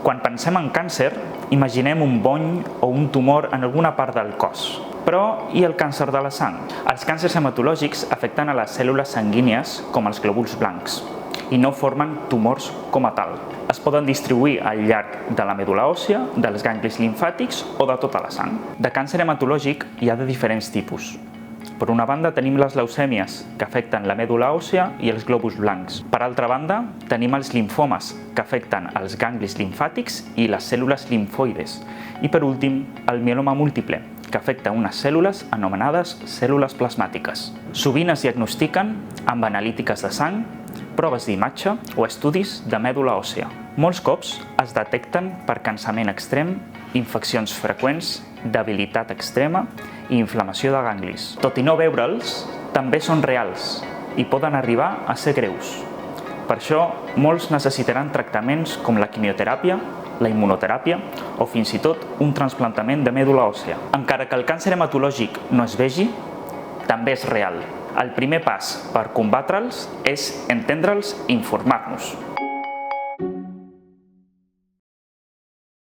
Quan pensem en càncer, imaginem un bony o un tumor en alguna part del cos. Però i el càncer de la sang? Els càncers hematològics afecten a les cèl·lules sanguínies com els glòbuls blancs i no formen tumors com a tal. Es poden distribuir al llarg de la medul·la òssia, dels ganglis limfàtics o de tota la sang. De càncer hematològic hi ha de diferents tipus. Per una banda tenim les leucèmies, que afecten la medul·la òssia i els glòbuls blancs. Per altra banda, tenim els limfomes, que afecten els ganglis limfàtics i les cèl·lules limfoides. I per últim, el mieloma múltiple, que afecta unes cèl·lules anomenades cèl·lules plasmàtiques. Sovint es diagnostiquen amb analítiques de sang, proves d'imatge o estudis de medul·la òssia. Molts cops es detecten per cansament extrem, infeccions freqüents, debilitat extrema i inflamació de ganglis. Tot i no veure'ls, també són reals i poden arribar a ser greus. Per això, molts necessitaran tractaments com la quimioteràpia, la immunoteràpia o fins i tot un trasplantament de medul·la òssia. Encara que el càncer hematològic no es vegi, també és real. El primer pas per combatre'ls és entendre'ls i informar-nos.